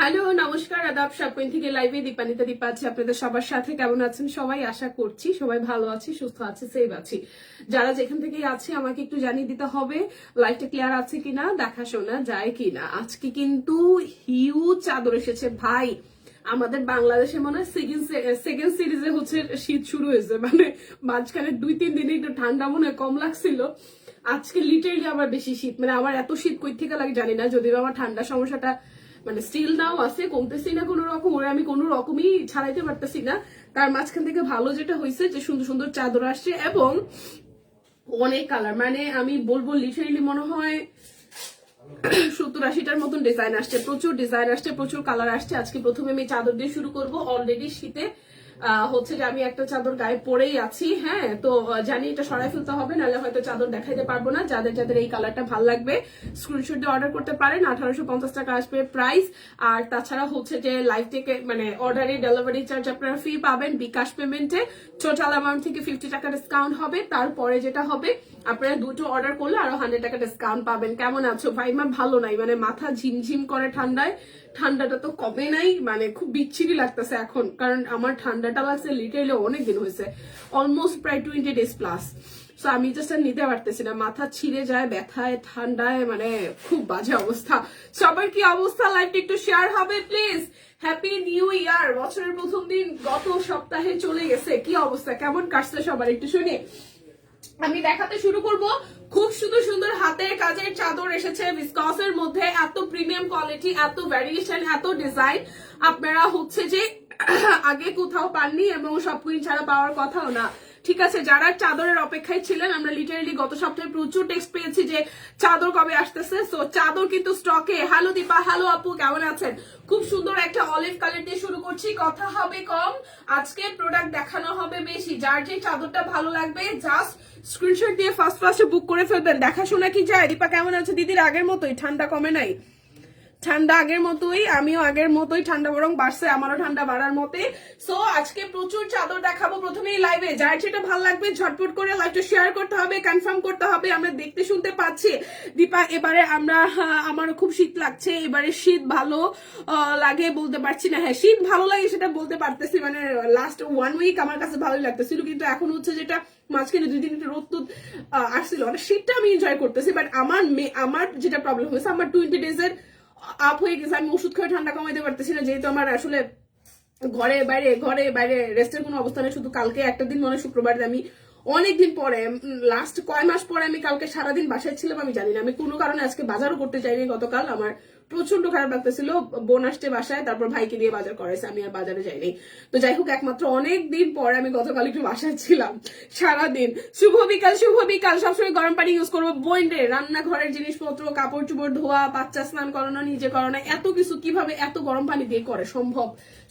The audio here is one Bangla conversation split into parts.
হ্যালো, নমস্কার, আদাব। সাবকুইন থেকে লাইভে দীপানিতা দীপা আছে আপনাদের সবার সাথে। কেমন আছেন সবাই? আশা করছি সবাই ভালো আছি, সুস্থ আছে, সেভ আছি। যারা যেখান থেকে আছে আমাকে একটু জানিয়ে দিতে হবে লাইভটা ক্লিয়ার আছে কিনা, দেখাশোনা যায় কিনা। আজকে কিন্তু হিউজ চাদর এসেছে ভাই। আমাদের বাংলাদেশে মনে হয় সেকেন্ড সিরিজে হচ্ছে শীত শুরু হয়েছে, মানে মাঝখানে 2-3 দিনে একটু ঠান্ডা মনে হয় কম লাগছিল। আজকে লিটারেলি আবার বেশি শীত, মানে আমার এত শীত কই থেকে লাগে জানি না, যদিও আমার ঠান্ডা সমস্যাটা মানে স্টিল নাও আছে, কমতেছি না কোনো রকম, ওরা আমি কোনো রকমই ছাড়াইতে পারতেছি না। তার মাঝখান থেকে ভালো যেটা হয়েছে যে সুন্দর সুন্দর চাদর আসছে এবং অনেক কালার, মানে আমি বলবো লিটারেলি মনে হয় 70-80টার মতন ডিজাইন আসছে, প্রচুর ডিজাইন আসছে, প্রচুর কালার আসছে। আজকে প্রথমে আমি চাদর দিয়ে শুরু করব। অলরেডি শীতে হচ্ছে যে আমি একটা চাদর গায়ে পরেই আছি, হ্যাঁ, তো জানি এটা সরাই ফেলতে হবে, নাহলে হয়তো চাদর দেখাইতে পারবো না। যাদের যাদের এই কালারটা ভালো লাগবে স্ক্রিনশট দিয়ে অর্ডার করতে পারেন। 1850 টাকা আসবে প্রাইস। আর তাছাড়া হচ্ছে যে লাইভ থেকে মানে অর্ডারে ডেলিভারি চার্জ আপনারা ফ্রি পাবেন বিকাশ পেমেন্টে। টোটাল অ্যামাউন্ট থেকে 50 টাকা ডিসকাউন্ট হবে। তারপরে যেটা হবে, আপনারা দুটো অর্ডার করলে আরো 100 টাকা ডিসকাউন্ট পাবেন। কেমন আছো ভাই? মা ভালো নাই, মানে মাথা ঝিমঝিম করে ঠান্ডায়। ঠান্ডাটা তো কমে নাই, মানে খুব বিচ্ছিরি লাগতেছে এখন, কারণ আমার ঠান্ডাটা লাগছে লিটারেলি অনেকদিন হয়েছে, অলমোস্ট প্রায় 20 ডেজ প্লাস। সো আমি জাস্ট আর নিতে পারতেছি না, মাথা ছিঁড়ে যায় ব্যথায়, ঠান্ডায়, মানে খুব বাজে অবস্থা। সবার কি অবস্থা? লাইভটা একটু শেয়ার হবে প্লিজ। Happy new year. বছরের প্রথম দিন গত সপ্তাহে চলে গেছে, কি অবস্থা, কেমন কাটছে সবার একটু শুনি। আমি দেখাতে শুরু করব। খুব সুন্দর সুন্দর হাতের কাজের চাদর এসেছে ভিসকসের মধ্যে, এত প্রিমিয়াম কোয়ালিটি, এত ভ্যারিয়েশন, এত ডিজাইন আপনারা হচ্ছে যে আগে কোথাও পাননি এবং সবকিছু ছাড়া পাওয়ার কথাও না। ঠিক আছে, যারা চাদরের অপেক্ষায় ছিলেন, আমরা লিটারেলি গত সপ্তাহে প্রচুর টেক্সট পেয়েছি যে চাদর কবে আসতেছে। সো চাদর কিন্তু স্টকে। হ্যালো দীপা, হ্যালো আপু, কেমন আছেন? খুব সুন্দর একটা অলিভ কালার দিয়ে শুরু করছি, কথা হবে কম, আজকে প্রোডাক্ট দেখানো হবে বেশি। যার যে চাদরটা ভালো লাগবে জাস্ট স্ক্রিনশট দিয়ে ফার্স্টে বুক করে ফেলবেন। দেখাশোনা কি যায়? দীপা কেমন আছে? দিদির আগের মতোই ঠান্ডা কমে নাই? ঠান্ডা আগের মতোই, আমিও আগের মতোই, ঠান্ডা বরং বাড়ছে, আমারও ঠান্ডা বাড়ার মতে। সো আজকে প্রচুর চাদর দেখাবো প্রথমেই লাইভে। যার যেটা ভালো লাগবে ঝটপট করে লাইভটা শেয়ার করতে হবে, কনফার্ম করতে হবে। আমরা দেখতে শুনতে পাচ্ছি দীপা, এবারে আমরা আমারও খুব শীত লাগছে, এবারে শীত ভালো লাগে বলতে পারছি না। হ্যাঁ, শীত ভালো লাগে সেটা বলতে পারতেছি, মানে লাস্ট 1 উইক আমার কাছে ভালোই লাগতেছিল, কিন্তু এখন হচ্ছে যেটা মাঝখানে 2 দিন একটু রোদ টুদ আসছিল, মানে শীতটা আমি এনজয় করতেছি। বাট আমার যেটা প্রবলেম হয়েছে, আমার 20 ডেজের আপ হয়ে গেছে, আমি ওষুধ খেয়ে ঠান্ডা কমাইতে পারতেছি না, যেহেতু আমার আসলে ঘরে বাইরে রেস্টের কোনো অবস্থা নেই। শুধু কালকে একটা দিন, মনে শুক্রবার, আমি অনেকদিন পরে, লাস্ট কয় মাস পরে আমি কালকে সারাদিন বাসায় ছিলাম। আমি জানি না, আমি কোনো কারণে আজকে বাজারও করতে চাইনি গতকাল। আমার প্রচন্ড খারাপ লাগতেছিল, বোন আসছে বাসায়, তারপর ভাইকে দিয়ে বাজার করাইছে, আমি আর বাজারে যাইনি। তো যাই হোক, একমাত্র অনেক দিন পরে আমি গতকাল একটু বাসায় ছিলাম সারাদিন। শুভ বিকাল, শুভ বিকাল। সবসময় গরম পানি ইউজ করবো বোন রে। রান্নাঘরের জিনিসপত্র, কাপড় চোপড় ধোয়া, বাচ্চা স্নান করানো, নিজে করানো, এত কিছু কিভাবে এত গরম পানি দিয়ে করে?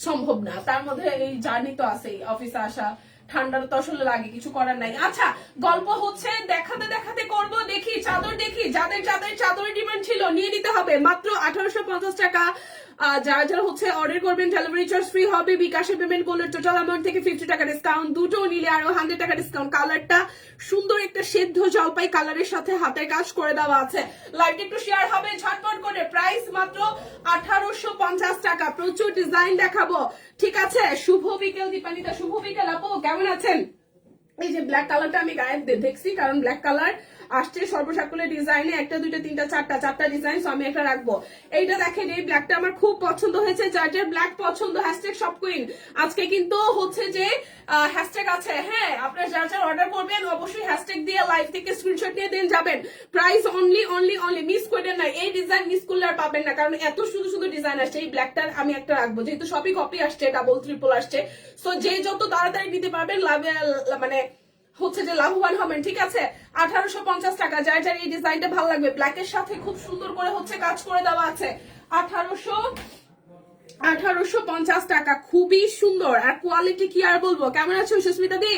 সম্ভব না। তার মধ্যে এই জার্নি তো আছেই, অফিসে আসা, ঠান্ডার তো আসলে লাগে, কিছু করার নাই। আচ্ছা, গল্প হচ্ছে দেখাতে দেখাতে করব। দেখি চাদর, দেখি যাদের যাদের চাদরের ডিমান্ড ছিল নিয়ে নিতে হবে। মাত্র 1850 টাকা। যারা যারা হচ্ছে অর্ডার করবেন ডেলিভারি চার্জ ফ্রি হবে। বিকাশে পেমেন্ট করলে টোটাল অ্যামাউন্ট থেকে 50 টাকা ডিসকাউন্ট, দুটো নিলে আরো 100 টাকা ডিসকাউন্ট। কালারটা সুন্দর একটা সেদ্ধ জলপাই কালারের সাথে হাতের কাজ করে দেওয়া আছে। লাইভটা একটু শেয়ার হবে ঝটপট করে। প্রাইস মাত্র 1850 টাকা। প্রচুর ডিজাইন দেখাবো, ঠিক আছে? শুভ বিকেল দীপানিতা, শুভ বিকেল আপু, কেমন আছেন? এই যে ব্ল্যাক কালারটা আমি গায়ে দেখছি, কারণ ব্ল্যাক কালার আসছে সর্বসাকুল্যে ডিজাইনে, 1, 2, 3, 4, 4টা ডিজাইন, সো আমি একটা রাখবো। এইটা দেখেন, এই ব্ল্যাকটা আমার খুব পছন্দ হয়েছে। যার যার ব্ল্যাক পছন্দ হ্যাশট্যাগ শপ কুইন। আজকে কিন্তু হচ্ছে যে হ্যাশট্যাগ আছে, হ্যাঁ, আপনারা যার যার অর্ডার করবেন অবশ্যই হ্যাশট্যাগ দিয়ে লাইভ থেকে স্ক্রিনশট নিয়ে দেন যাবেন। প্রাইস অনলি মিস করেন না, এই ডিজাইন মিস করলে আর পাবেন না, কারণ এত সুন্দর সুন্দর ডিজাইন আসছে। এই ব্ল্যাকটার আমি একটা রাখবো, যেহেতু সবই কপি আসছে, ডাবল ট্রিপল আসছে। সো যে যত তাড়াতাড়ি নিতে পারবেন মানে হচ্ছে যে লাভবান হবেন, ঠিক আছে? 1850 টাকা। যার যার এই ডিজাইনটা ভালো লাগবে, ব্ল্যাকের সাথে খুব সুন্দর করে হচ্ছে কাজ করে দেওয়া আছে। 1850 টাকা, খুবই সুন্দর। আর কোয়ালিটি কি আর বলবো। কেমন আছো সুস্মিতা দি?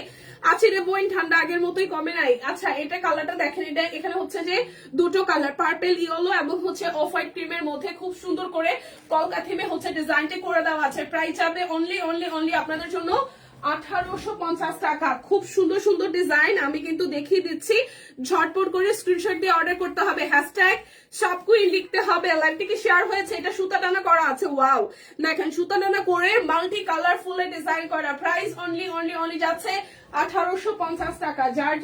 আছি রে বোন, ঠান্ডা আগের মতোই কমে নাই। আচ্ছা, এটা কালারটা দেখেন, এটা এখানে হচ্ছে যে দুটো কালার, পার্পেল ইয়েলো এবং হচ্ছে অফ হোয়াইট ক্রিমের মধ্যে খুব সুন্দর করে কলকা থিমে হচ্ছে ডিজাইনটা করে দেওয়া আছে। প্রাইস যাবে অনলি আপনাদের জন্য 1850 টাকা। খুব সুন্দর সুন্দর ডিজাইন আমি কিন্তু দেখিয়ে দিচ্ছি, ঝটপট করে স্ক্রিনশট দিয়ে অর্ডার করতে হবে, হ্যাশট্যাগ সবকুই লিখতে হবে। লাইভটিকে শেয়ার হয়েছে, এটা সুতা টানা করা আছে, ওয়াও দেখেন সুতা টানা করে মাল্টি কালারফুল ডিজাইন করা। প্রাইস অনলি যাচ্ছে 1850 টাকা। যার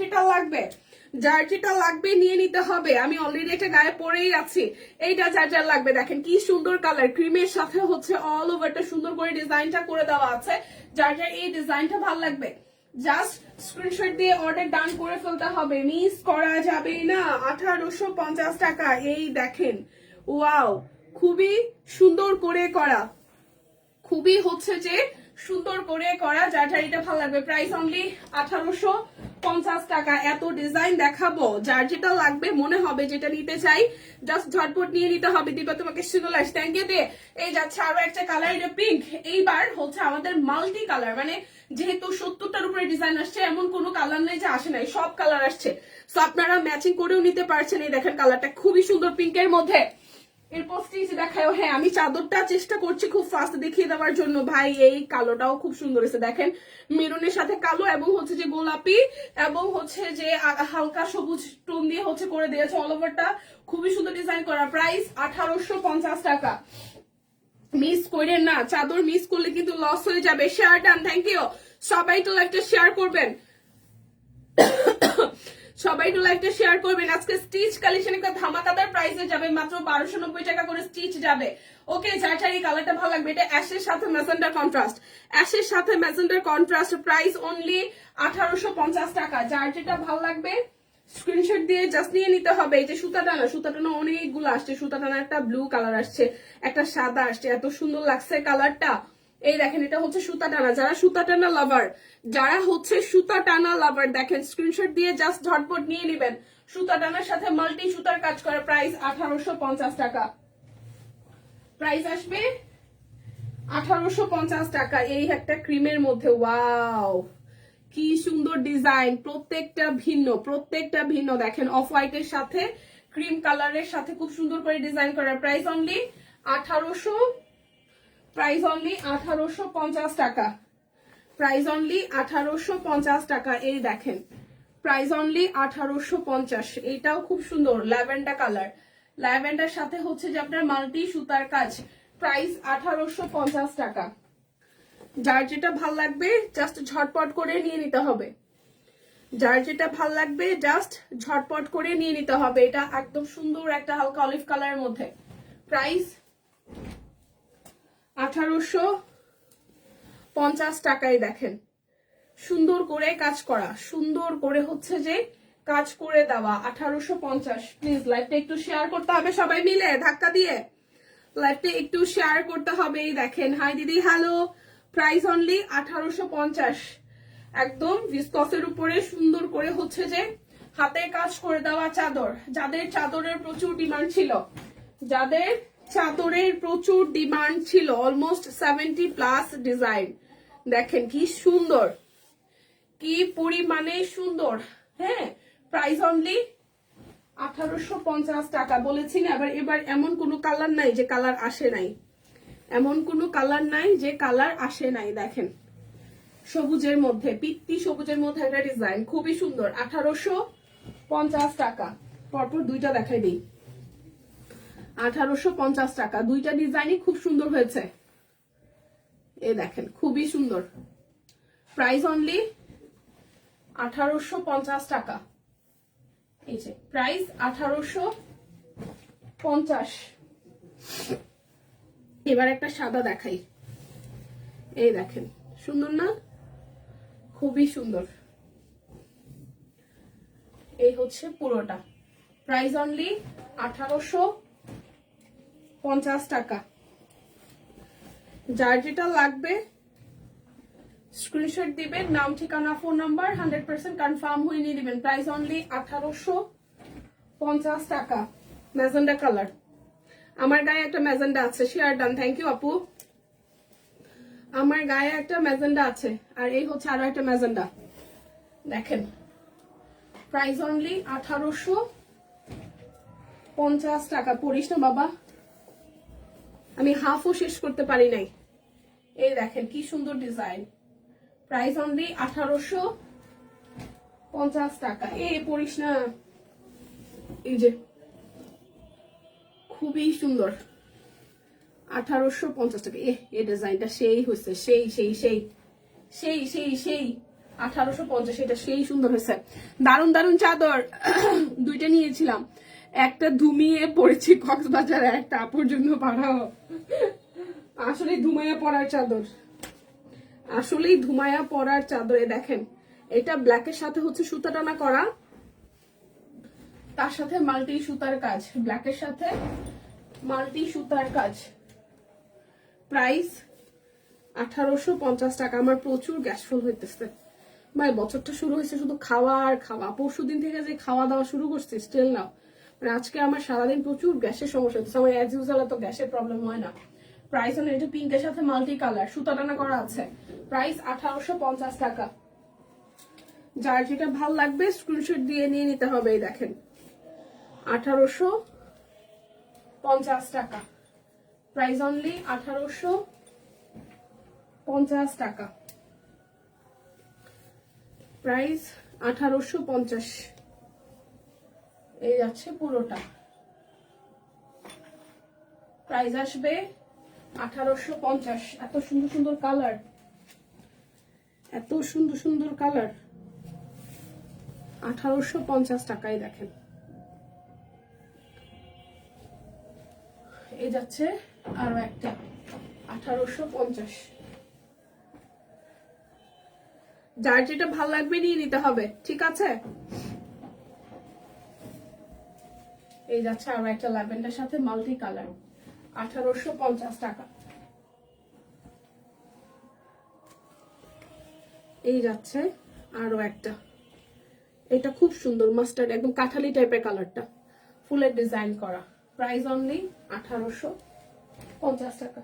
যেটা লাগবে নিয়ে নিতে হবে। আমি অলরেডি একটা গায়ে পরেই আছি, এইটা যার লাগবে। দেখেন কি সুন্দর কালার, ক্রিমের সাথে হচ্ছে অল ওভারটা সুন্দর করে ডিজাইনটা করে দেওয়া আছে। যার এই ডিজাইনটা ভালো লাগবে জাস্ট স্ক্রিনশট দিয়ে অর্ডার ডান করে ফেলতে হবে, মিস করা যাবে না। 1850 টাকা। এই দেখেন ওয়াও, খুবই সুন্দর করে করা, খুবই হচ্ছে যে সুন্দর করে করা। যার এটা ভালো লাগবে প্রাইস অনলি 1850 টাকা। এত ডিজাইন দেখাবো, যার যেটা লাগবে মনে হবে যেটা নিতে চাই জাস্ট ঝটপট নিয়ে নিতে হবে। দিবা তোমাকে সিঙ্গল থ্যাংক ইউ দে। এই যাচ্ছে আরো একটা কালার, এটা পিঙ্ক। এইবার হচ্ছে আমাদের মাল্টি কালার, মানে যেহেতু 70টার উপরে ডিজাইন আসছে এমন কোনো কালার নেই যে আসে নাই, সব কালার আসছে। সো আপনারা ম্যাচিং করেও নিতে পারছেন। এই দেখেন কালারটা খুবই সুন্দর পিঙ্কের মধ্যে। এরপর স্টিচ দেখায়। হ্যাঁ আমি চাদরটা চেষ্টা করছি খুব ফাস্ট দেখিয়ে দেওয়ার জন্য। ভাই এই কালোটাও খুব সুন্দর হয়েছে, দেখেন মেরুনের সাথে কালো এবং হচ্ছে যে গোলাপি এবং হচ্ছে যে হালকা সবুজ টোন দিয়ে হচ্ছে করে দিয়েছে অল ওভারটা, খুবই সুন্দর ডিজাইন করা। প্রাইস 1850 টাকা। মিস করেন না, চাদর মিস করলে কিন্তু লস হয়ে যাবে। Share done, thank you. সবাই তো লাইভটা শেয়ার করবেন, সবাই একটু লাইভটা শেয়ার করবেন। আজকে স্টিচ কালেকশন একটা ধামাকাদার প্রাইসে যাবে, মাত্র 1290 টাকা করে স্টিচ যাবে। ওকে, যার এই কালারটা ভালো লাগবে, এটা অ্যাশের সাথে ম্যাজেন্ডার কন্ট্রাস্ট, অ্যাশের সাথে ম্যাজেন্ডার কন্ট্রাস্ট। প্রাইস অনলি 1850 টাকা। যার যেটা ভালো লাগবে স্ক্রিনশট দিয়ে জাস্ট নিয়ে নিতে হবে। এই যে সুতা টানা অনেকগুলো আসছে, সুতা টানা একটা ব্লু কালার আসছে, একটা সাদা আসছে, এত সুন্দর লাগছে কালারটা। এই দেখেন এটা হচ্ছে সুতা টানা, যারা সুতা টানা লাভার, যারা হচ্ছে সুতা টানা লাভার দেখেন স্ক্রিনশট দিয়ে জাস্ট ঝটপট নিয়ে নেবেন। সুতা টানার সাথে মাল্টি সুতার কাজ করা। প্রাইস 1850 টাকা। প্রাইস আসবে 1850 টাকা। এই একটা ক্রিমের মধ্যে, ওয়াও কি সুন্দর ডিজাইন, প্রত্যেকটা ভিন্ন দেখেন, অফ হোয়াইটের সাথে ক্রিম কালারের সাথে খুব সুন্দর করে ডিজাইন করা। প্রাইস অনলি 1850 টাকা। প্রাইস অনলি 1850 টাকা। এই দেখেন প্রাইস অনলি 1850। এইটাও খুব সুন্দর ল্যাভেন্ডার কালার, ল্যাভেন্ডার সাথে হচ্ছে যে আপনার মাল্টি সুতার কাজ। প্রাইস 1850 টাকা। যার যেটা ভাল লাগবে জাস্ট ঝটপট করে নিয়ে নিতে হবে, যার যেটা ভাল লাগবে জাস্ট ঝটপট করে নিয়ে নিতে হবে। এটা একদম সুন্দর একটা হালকা অলিভ কালারের মধ্যে। প্রাইস 1850 টাকায়। দেখেন সুন্দর করে কাজ করা, সুন্দর করে হচ্ছে যে কাজ করে দেওয়া। 1850। প্লিজ লাইভটা একটু শেয়ার করতে হবে সবাই মিলে, ধাক্কা দিয়ে লাইভটা একটু শেয়ার করতে হবে। এই দেখেন, হাই দিদি, হ্যালো। Price only 1850। একদম ভিসকসের উপরে সুন্দর করে হচ্ছে যে হাতে কাজ করে দেওয়া চাদর। যাদের চাদরের প্রচুর ডিমান্ড ছিল, অলমোস্ট 70+ ডিজাইন। দেখেন কি সুন্দর, কি পরিমাণে সুন্দর। হ্যাঁ, প্রাইস অনলি 1850 টাকা বলেছি না। এবার এমন কোনো কালার নাই যে কালার আসে নাই, এমন কোনো কালার নাই যে কালার আসে নাই। দেখেন সবুজের মধ্যে, পিত্তি সবুজের মধ্যে একটা ডিজাইন, খুবই সুন্দর। 1850 টাকা। পরপর দুইটা দেখাই দিই। 1850 টাকা, দুইটা ডিজাইনই খুব সুন্দর হয়েছে। এই দেখেন খুবই সুন্দর। প্রাইস অনলি 1850 টাকা। এই যে প্রাইস 1850। এবার একটা সাদা দেখাই। এই দেখেন সুন্দর না, খুবই সুন্দর। এই হচ্ছে পুরোটা। প্রাইস অনলি 1850 টাকা। যার যেটা লাগবে স্ক্রিনশট দিবেন, নাম ঠিকানা ফোন নাম্বার 100% কনফার্ম হয়ে নিয়ে দিবেন। প্রাইস অনলি 1850 টাকা। ম্যাজেন্ডা কালার, আমার গায়ে একটা ম্যাজেন্ডা আছে, শেয়ার ডান, থ্যাংক ইউ আপু। আমার গায়ে একটা ম্যাজেন্ডা আছে, আর এই হচ্ছে আরো একটা ম্যাজেন্ডা। দেখেন প্রাইস অনলি 1850 টাকা। পড়িস না বাবা, আমি হাফও শেষ করতে পারি নাই। এই দেখেন কি সুন্দর ডিজাইন। প্রাইস অনলি 1850 টাকা। পড়িস না, এই যে খুবই সুন্দর 1850 টাকা। এই ডিজাইনটা সেই হয়েছে, সেই সেই সেই সেই সেই সেই 1850, এটা সেই সুন্দর হয়েছে। দারুন দারুন চাদর দুইটা নিয়েছিলাম, একটা ধুমিয়ে পড়েছি কক্সবাজারে, একটা আপুর জন্য পাঠাও। আসলে ধুমাইয়া পড়ার চাদর, আসলেই ধুমায়া পরার চাদরে দেখেন, এটা ব্ল্যাকের সাথে হচ্ছে সুতা টানা করা, তার সাথে মাল্টি সুতার কাজ, ব্ল্যাকের সাথে মাল্টি সুতার কাজ। প্রাইস 1850 টাকা। আমার প্রচুর গ্যাস ফুল হইতেছে ভাই, বছরটা শুরু হয়েছে শুধু খাওয়া আর খাওয়া। পরশু দিন থেকে যে খাওয়া দাওয়া শুরু করছি স্টিল নাও, মানে আজকে আমার সারাদিন প্রচুর গ্যাসের সমস্যা হচ্ছে। আমার অ্যাজ ইউজুয়াল তো গ্যাসের প্রবলেম হয় না। প্রাইস হলো এটা পিঙ্কের সাথে মাল্টি কালার, সুতা টানা করা আছে। প্রাইস 1850 টাকা। যার যেটা ভাল লাগবে স্ক্রিনশট দিয়ে নিয়ে নিতে হবে। এই দেখেন 1850 টাকা। প্রাইস অনলি 1850 টাকা। প্রাইস 1850। এই যাচ্ছে পুরোটা, প্রাইস আসবে 1850। এত সুন্দর সুন্দর কালার, এত সুন্দর সুন্দর কালার, 1850 টাকায় দেখেন। এই যাচ্ছে আরো একটা 1850। যার যেটা ভাল লাগবে নিয়ে নিতে হবে, ঠিক আছে। এই যাচ্ছে আরো একটা ল্যাভেন্ডার সাথে মাল্টি কালার, 1850 টাকা। এই যাচ্ছে আরো একটা, এটা খুব সুন্দর মাস্টার্ড, একদম কাঠালি টাইপের কালারটা, ফুলের ডিজাইন করা। প্রাইস অনলি 1850 টাকা।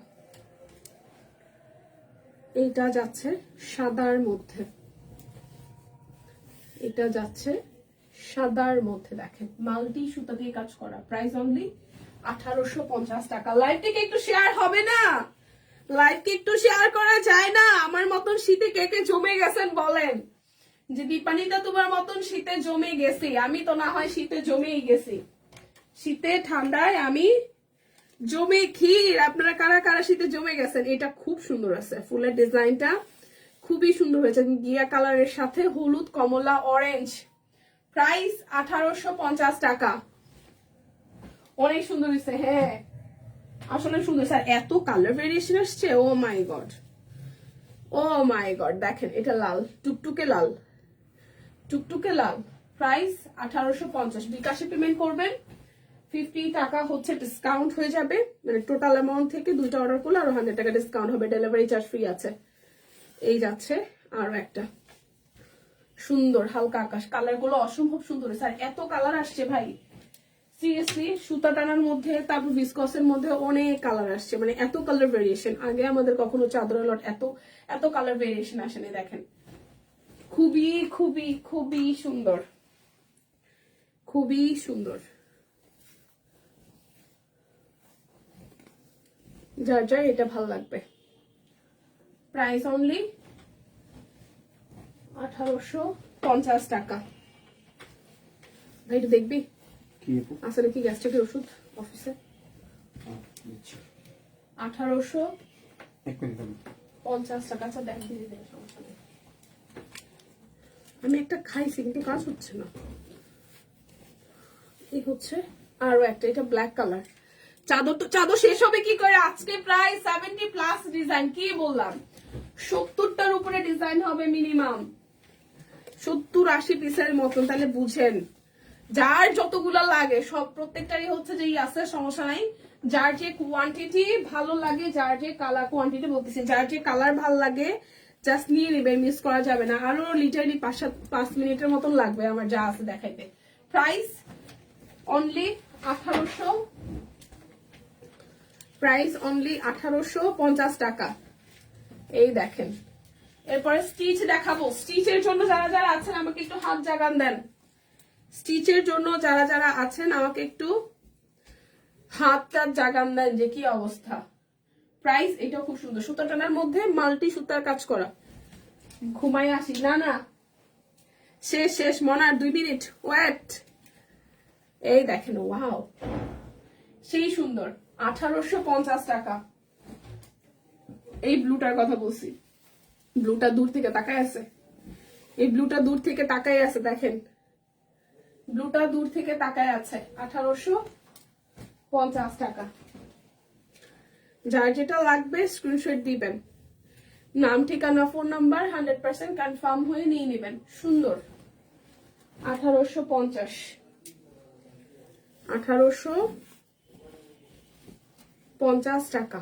এইটা যাচ্ছে সাদার মধ্যে, এটা যাচ্ছে সাদার মধ্যে, দেখেন মাল্টি সুতা দিয়ে কাজ করা। প্রাইস অনলি 1850 টাকা। লাইভটিকে একটু শেয়ার হবে না? লাইভকে একটু শেয়ার করা যায় না? আমার মতন শীতে কে কে জমে গেছেন বলেন, যে দীপানিতা তোমার মতন শীতে জমে গেছি। আমি তো না হয় শীতে জমেই গেছি, শীতে ঠান্ডায় আমি জমে ক্ষীর। আপনারা কারা কারা শীতে জমে গেছেন? এটা খুব সুন্দর আছে, ফুলের ডিজাইনটা খুবই সুন্দর হয়েছে, গিয়া কালারের সাথে হলুদ, কমলা, অরেঞ্জ। প্রাইস 1850 টাকা। অনেক সুন্দর হয়েছে, হ্যাঁ আসলে সুন্দর। স্যার এত কালার ভেরিয়েশন আসছে, ও মাই গড, ও মাই গড। দেখেন এটা লাল, টুকটুকে লাল, টুকটুকে লাল। প্রাইস 1850। বিকাশে পেমেন্ট করবেন, 50 টাকা হচ্ছে ডিসকাউন্ট হয়ে যাবে, মানে টোটাল অ্যামাউন্ট থেকে দুইটা অর্ডার করলে আরো 100 টাকা ডিসকাউন্ট হবে, ডেলিভারি চার্জ ফ্রি আছে। এই যাচ্ছে আরো একটা সুন্দর হালকা আকাশ, কালার গুলো অসম্ভব সুন্দর। স্যার এত কালার আসছে ভাই, সিরিয়াসলি সুতা টানার মধ্যে, তারপর ভিসকসের মধ্যে অনেক কালার আসছে, মানে এত কালার ভেরিয়েশন আগে আমাদের কখনো চাদর লট এত এত কালার ভেরিয়েশন আসেনি। দেখেন খুবই খুবই খুবই সুন্দর, খুবই সুন্দর। যার যার এটা ভালো লাগবে। প্রাইস অনলি 1850 টাকা। ভাই একটু দেখবি আসলে কি গ্যাস্ট্রিকের ওষুধ অফিসে? 1850 টাকা। আচ্ছা দেখ, দিয়ে দেবে, সমস্যা নেই। আমি একটা খাইছি কিন্তু কাজ হচ্ছে না। এই হচ্ছে আরো একটা, এটা ব্ল্যাক কালার। চাদর তো চাদর শেষ হবে কি করে? আজকে প্রায় 70+ ডিজাইন, কি বললাম 70টার উপরে ডিজাইন হবে মিনিমাম, 70-80 পিসের মতন। তাহলে বুঝেন যার যতগুলা লাগে সব প্রত্যেকটারই হচ্ছে যে আছে, সমস্যা নাই। যার যে কোয়ান্টিটি ভালো লাগে, যার যে কালার কোয়ান্টিটি বলতেছি, যার যে কালার ভালো লাগে জাস্ট নিয়ে নেবে, মিস করা যাবে না। আরো লিটারলি 5 মিনিটের মতন লাগবে আমার যা আছে দেখাইতে। প্রাইস অনলি 1800, প্রাইস অনলি 1850 টাকা। এই দেখেন, এরপরে স্টিচ দেখাবো। স্টিচের জন্য যারা যারা আছেন আমাকে একটু হাত জাগান দেন। স্টিচের জন্য যারা যারা আছেন আমাকে একটু হাতটা জাগান দেন যে কি অবস্থা। প্রাইস এটাও খুব সুন্দর, সুতা টানার মধ্যে মাল্টি সুতার কাজ করা। ঘুমাই আসি। না না, শেষ শেষ মনার 2 মিনিট ওয়েট। এই দেখেন, ওয়াও, সেই সুন্দর, 1850 টাকা। এই ব্লুটার কথা বলছি, ব্লুটা দূর থেকে তাকায় আছে, এই ব্লুটা দূর থেকে তাকায় আছে, দেখেন ব্লুটা দূর থেকে তাকায় আছে, 1850 টাকা। যার যেটা লাগবে স্ক্রিনশট দিবেন, নাম ঠিকানা ফোন নাম্বার 100% কনফার্ম হয়ে নিয়ে নেবেন। সুন্দর, 1850, 1850 টাকা,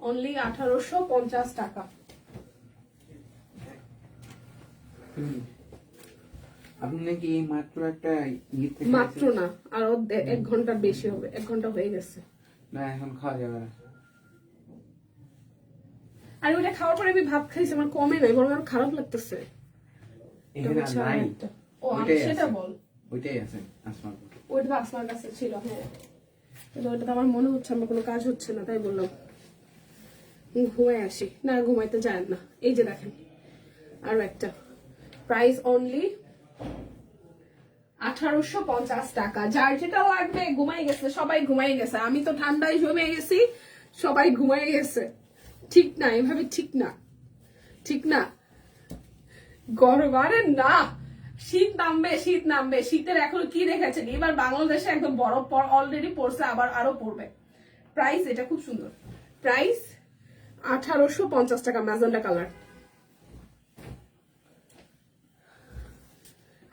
অনলি 1850 টাকা। আপনি নাকি এই মাত্র একটা মাত্র না, আরো 1 ঘন্টা বেশি হবে, 1 ঘন্টা হয়ে গেছে। না, এখন খাওয়া যাবে না। আর ওইটা খাওয়ার পরে আমি ভাত খাইছি, আমার কমে নাই, বরং আরো খারাপ লাগতেছে। এখানে আর নাই। ও ওইটাই সেটা আছে। বল, ওইটাই আছে আসমার। ওইটা তো আসমার কাছে ছিল। হ্যাঁ, কিন্তু ওইটা তো আমার মনে হচ্ছে আমার কোনো কাজ হচ্ছে না, তাই বললাম ঘুমাই আসি। না, ঘুমাইতে যায় না। এই যে দেখেন আরো একটা, প্রাইস অনলি 1850 টাকা। যার যেটা লাগবে, ঘুমাই গেছে সবাই, ঘুমাই গেছে, আমি তো ঠান্ডায় জমে গেছি, সবাই ঘুমাই গেছে। ঠিক না, এভাবে ঠিক না, ঠিক না। গরম, আরে না, শীত নামবে, শীত নামবে। শীতের এখন কি রেখেছেন, এবার বাংলাদেশে একদম বরফ অলরেডি পড়ছে, আবার আরো পড়বে। প্রাইস এটা খুব সুন্দর, প্রাইস 1850 টাকা, ম্যাজেন্ডা কালার।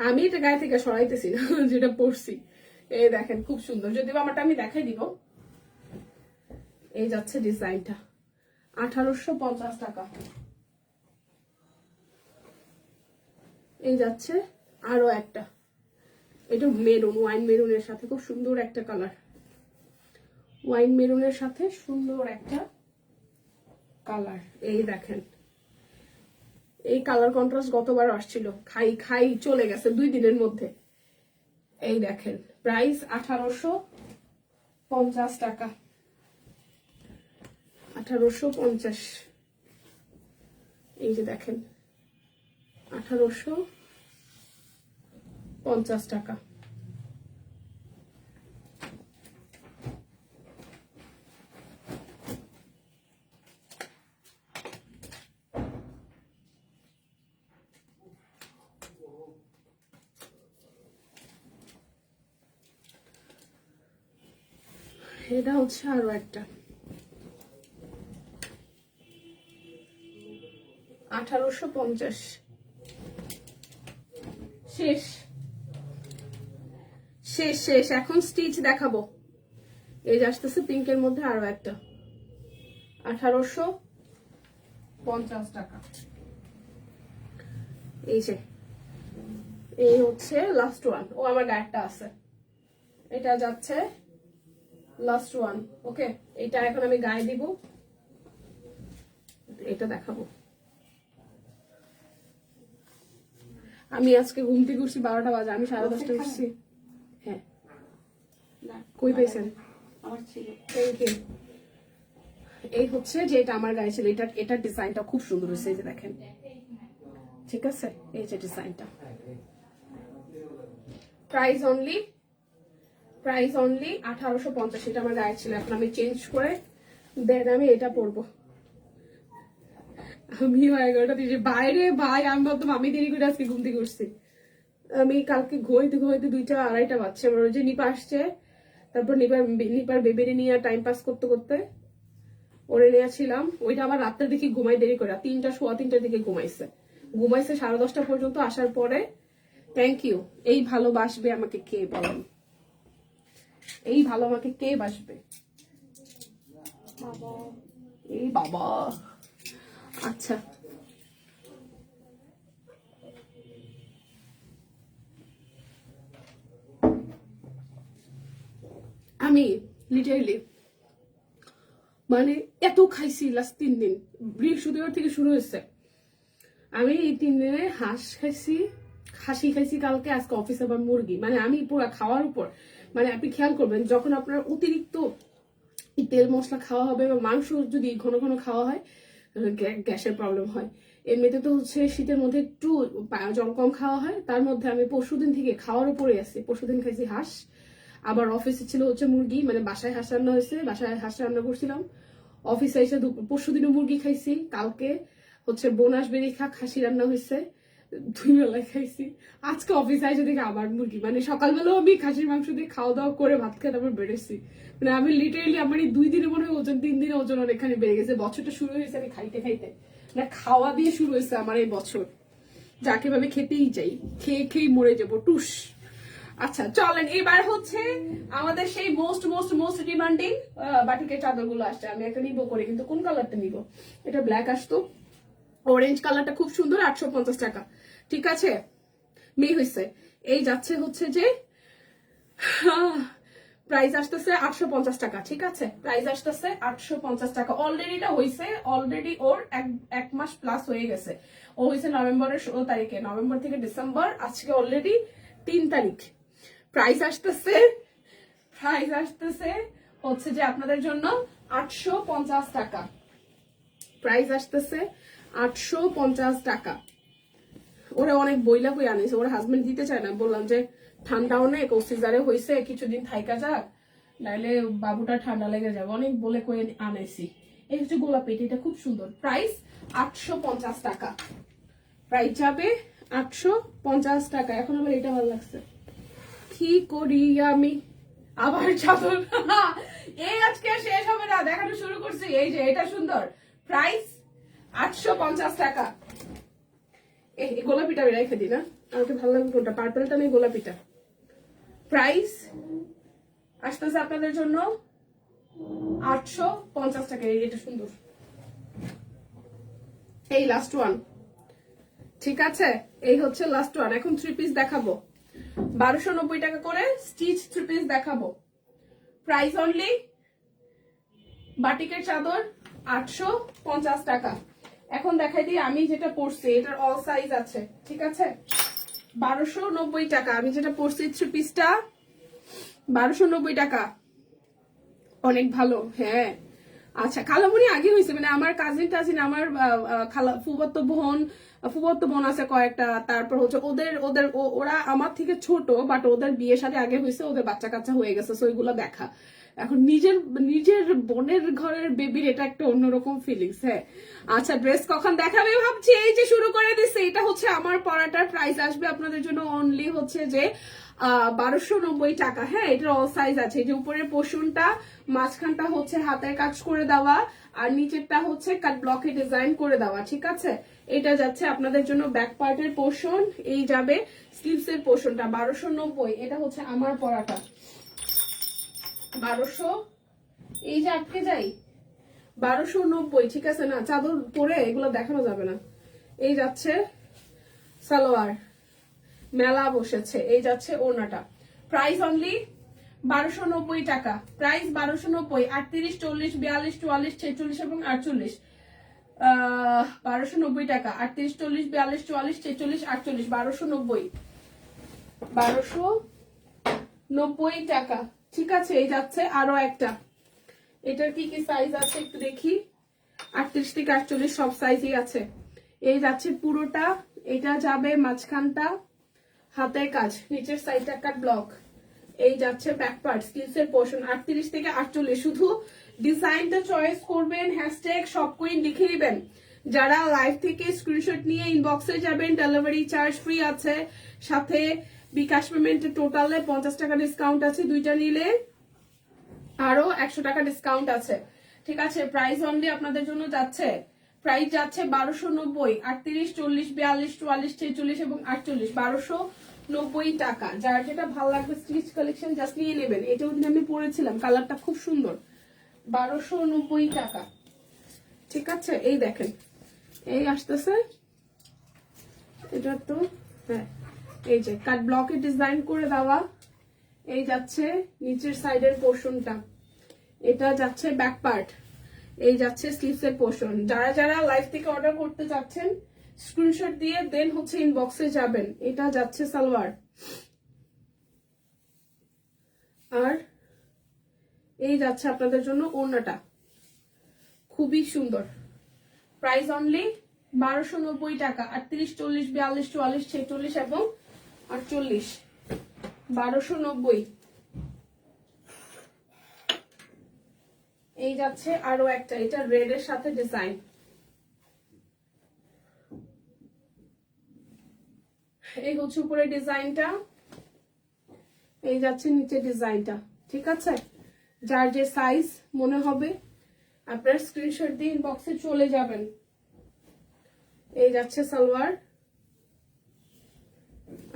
আমি এটা গায়ে থেকে সরাইতেছি না, যেটা পরছি। এই দেখেন খুব সুন্দর, যদিও আমারটা আমি দেখাই দিব। এই যাচ্ছে ডিজাইনটা, 1850 টাকা। এই যাচ্ছে আরো একটা, এটা মেরুন, ওয়াইন মেরুনের সাথে খুব সুন্দর একটা কালার, ওয়াইন মেরুনের সাথে সুন্দর একটা কালার। এই দেখেন, এই কালার কন্ট্রাস্ট গতবার আসছিল, খাই খাই চলে গেছে 2 দিনের মধ্যে। এই দেখেন, প্রাইস 1850 টাকা, 1850। এই যে দেখেন, 1850 টাকা। এটা হচ্ছে আরো একটা, 1850। শেষ শেষ শেষ, এখন স্টিচ দেখাবো। এই যে আসতেছে পিঙ্কের মধ্যে আরো একটা, 1850 টাকা। এই যে, এই হচ্ছে লাস্ট ওয়ান। ও আমার গায়েরটা আছে, এটা যাচ্ছে লাস্ট ওয়ান। ওকে, এটা এখন আমি গায়ে দিব, এটা দেখাবো। আমি আজকে ঘুম থেকে উঠছি 12টা বাজে, আমি 10:30 উঠছি। হ্যাঁ, কই পাইছেন? এই হচ্ছে যে এটা আমার গায়ে ছিল, এটার ডিজাইনটা খুব সুন্দর হয়েছে, এই যে দেখেন। ঠিক আছে, এই যে ডিজাইনটা, প্রাইস অনলি 1850। এটা আমার গায়ে ছিল, এখন আমি চেঞ্জ করে দেন আমি এটা পরবো। আমি 11টা দিয়েছি বাইরে, ভাই আমি ভাবতাম আমি দেরি করে আজকে ঘুম থেকে উঠছি। আমি কালকে ঘুমাইতে 2টা 2:30 বাজছে আমার। ওই যে নিপা আসছে, তারপর নিপার বেবিরে নিয়ে টাইম পাস করতে করতে ওরে নিয়েছিলাম। ওইটা আবার রাত্রে দেখি ঘুমাই দেরি করে, 3টা সোয়া 3টার দিকে ঘুমাইছে 10:30 পর্যন্ত। আসার পরে থ্যাংক ইউ। এই ভালোবাসবে আমাকে কে বলেন, এই ভালো আমাকে কে বাসবে? এই বাবা। আচ্ছা, আমি লিটারেলি মানে এত খাইছি লাস্ট 3 দিন, বৃহস্পতিবার থেকে শুরু হয়েছে। আমি এই 3 দিনে খাসি খাইছি কালকে, আজকে অফিসে আবার মুরগি। মানে আমি পুরো খাওয়ার উপর, মানে আপনি খেয়াল করবেন যখন আপনার অতিরিক্ত তেল মশলা খাওয়া হবে বা মাংস যদি ঘন ঘন খাওয়া হয়, গ্যাসের প্রবলেম হয়। এমনিতে তো হচ্ছে শীতের মধ্যে একটু জল কম খাওয়া হয়, তার মধ্যে আমি পরশুদিন থেকে খাওয়ার উপরে আছি। পরশুদিন খাইছি হাঁস, আবার অফিসে ছিল হচ্ছে মুরগি, মানে বাসায় হাঁস রান্না হয়েছে, বাসায় হাঁস রান্না করছিলাম। অফিসে এসে পরশুদিনও মুরগি খাইছি, কালকে হচ্ছে বোনাস বেরি খাসি রান্না হয়েছে, 2 বেলায় খাইছি। আজকে অফিসে এসে দেখি আবার মুরগি, মানে সকালবেলাও আমি খাসির মাংস দিয়ে খাওয়া দাওয়া করে ভাত খেয়ে তারপর বেড়েছি। মানে আমি লিটারেলি আমার এই 2 দিনে মনে হয় ওজন, 3 দিনে ওজন অনেকখানি বেড়ে গেছে। বছরটা শুরু হয়েছে আমি খাইতে খাইতে, মানে খাওয়া দিয়ে শুরু হয়েছে আমার এই বছর, যাকে ভাবে খেতেই চাই, খেয়ে খেয়ে মরে যাবো টুস। আচ্ছা চলেন, এবার হচ্ছে আমাদের সেই মোস্ট মোস্ট মোস্ট ডিমান্ডিং বাটিকের চাদরগুলো আসছে। আমি একটা নিবো করে, কিন্তু কোন কালারটা নিব? এটা ব্ল্যাক আসতো, অরেঞ্জ কালারটা খুব সুন্দর, 850 টাকা। ঠিক আছে, মেয়ে হয়েছে। এই যাচ্ছে হচ্ছে যে প্রাইস আসতেছে 850 টাকা। ঠিক আছে, প্রাইস আসতেছে 850 টাকা। অলরেডি এটা হয়েছে, অলরেডি ওর এক মাস প্লাস হয়ে গেছে। ও হয়েছে নভেম্বরের 16 তারিখে, নভেম্বর থেকে ডিসেম্বর, আজকে অলরেডি 3 তারিখ। প্রাইস আসতেছে হচ্ছে যে আপনাদের জন্য 850 টাকা। প্রাইস আসতেছে 850 টাকা। ওরা অনেক বইলা কই আনিছে, ওর হাজবেন্ড দিতে চায় না। বললাম যে ঠান্ডা অনেক, ও সিজারে হয়েছে, কিছুদিন থাইকা যাক, নাইলে বাবুটা ঠান্ডা লেগে যাবে, অনেক বলে কই আনাইছি। এই হচ্ছে গোলাপি, এটা খুব সুন্দর। প্রাইস 850 টাকা। প্রাইস যাবে 850 টাকা। এখন আমার এটা ভালো লাগছে, কি করি আমি আবার চাদর এই আজকে শেষ হবে না, দেখানো শুরু করছি। এই যে এটা সুন্দর, প্রাইস 850 টাকা। এই গোলাপিটা আমি রেখে দিই না, আমাকে ভালো লাগবে কোনটা, পার্পলটা নেই, গোলাপিটা। প্রাইস আসতেছে আপনাদের জন্য 850 টাকা। এটা সুন্দর, এই লাস্ট ওয়ান। ঠিক আছে, এই হচ্ছে লাস্ট ওয়ান। এখন 3 পিস দেখাবো, 1290 টাকা করে স্টিচ 3 পিস দেখাবো। প্রাইস অনলি বাটিকের চাদর 850 টাকা। এখন দেখাই দিই আমি যেটা পরছি, এটার অল সাইজ আছে। ঠিক আছে, 1290 টাকা। আমি যেটা পরছি 3 পিসটা 1290 টাকা, অনেক ভালো। হ্যাঁ, আচ্ছা, খালামুনি আগে হয়েছে, মানে আমার কাজিন টাজিন, আমার খালা ফুফাতো বোন আছে কয়েকটা, তারপর হচ্ছে ওদের ওদের ওরা আমার থেকে ছোট, বাট ওদের বিয়ের সাথে আগে হয়েছে, ওদের বাচ্চা কাচ্চা হয়ে গেছে, সো এগুলো দেখা। এখন নিজের বোনের ঘরের বেবির এটা একটা অন্যরকম ফিলিংস। হ্যাঁ, আচ্ছা, ড্রেস কখন দেখাবে ভাবছি, এই যে শুরু করে দিচ্ছে। এটা হচ্ছে আমার পরাটার প্রাইস আসবে আপনাদের জন্য অনলি হচ্ছে যে 1290 টাকা। হ্যাঁ, এটার অল সাইজ আছে। এই যে উপরের পোর্শনটা, মাঝখানটা হচ্ছে হাতের কাজ করে দেওয়া, আর নিচেরটা হচ্ছে কাট ব্লকে ডিজাইন করে দেওয়া। ঠিক আছে, এটা যাচ্ছে আপনাদের জন্য ব্যাক পার্টের পোর্শন, এই যাবে স্লিভস এর পোর্শনটা 1290। এটা হচ্ছে আমার পরাটা 1200, এই যে আটকে যাই 1290। ঠিক আছে, না চাদর পরে এগুলো দেখানো যাবে না। এই যাচ্ছে সালোয়ার, মেলা বসেছে। এই যাচ্ছে ওড়নাটা। প্রাইস অনলি 1290 টাকা। প্রাইস 1290। 38, 40, 42, 44, 46 এবং 48, 1290 টাকা। 38, 40, 42, 44, 46, 48, 1290, 1290 টাকা। ঠিক আছে, এই যাচ্ছে আরো একটা। এটার কি কি সাইজ আছে একটু দেখি, 38 থেকে 48 সব সাইজই আছে। এই যাচ্ছে পুরোটা, এটা যাবে মাঝখানটা হাতের কাজ, নিচের সাইডটা কাট ব্লক। এই যাচ্ছে ব্যাক পার্ট, স্লিভস এর পোর্শন 38 থেকে 48। শুধু ডিজাইনটা চয়েস করবেন, হ্যাশট্যাগ সব কুইন লিখে দিবেন। যারা লাইভ থেকে স্ক্রিনশট নিয়ে ইনবক্সে যাবেন, ডেলিভারি চার্জ ফ্রি আছে, সাথে বিকাশ পেমেন্ট টোটালে 50 টাকা ডিসকাউন্ট আছে, দুইটা নিলে আরো 100 টাকা ডিসকাউন্ট আছে। ঠিক আছে, প্রাইস অনলি আপনাদের জন্য যাচ্ছে, প্রাইস যাচ্ছে 1290। 38, 40, 42, 44, 46 এবং 48, 1290 টাকা। যার যেটা ভালো লাগবে স্টিচ কালেকশন জাস্ট নিয়ে নেবেন। এটাও দিন আমি পরেছিলাম, কালারটা খুব সুন্দর, 1290 টাকা। ঠিক আছে, এই দেখেন, এই আসতেছে এটা তো, হ্যাঁ, এই যে কাট ব্লকে ডিজাইন করে দেওয়া। এই যাচ্ছে নিচের সাইডের পোর্শনটা, এটা যাচ্ছে ব্যাক পার্ট, এই যাচ্ছে স্লিভস এর পোর্শন। যারা যারা লাইভ থেকে অর্ডার করতে চাচ্ছেন স্ক্রিনশট দিয়ে দেন হচ্ছে ইনবক্সে যাবেন। এটা যাচ্ছে সালোয়ার, আর এই যাচ্ছে আপনাদের জন্য ওড়নাটা, খুবই সুন্দর। প্রাইস অনলি 1290 টাকা। 38, 40, 42, 44, 46 এবং 48, 1290। এই যাচ্ছে আরো একটা, এটা রেড এর সাথে ডিজাইন। এই হচ্ছে উপরে ডিজাইনটা, এই যাচ্ছে নিচে ডিজাইনটা। ঠিক আছে, যার যে সাইজ মনে হবে আপনার স্ক্রিনশট দিয়ে ইনবক্সে চলে যাবেন। এই যাচ্ছে সালোয়ার,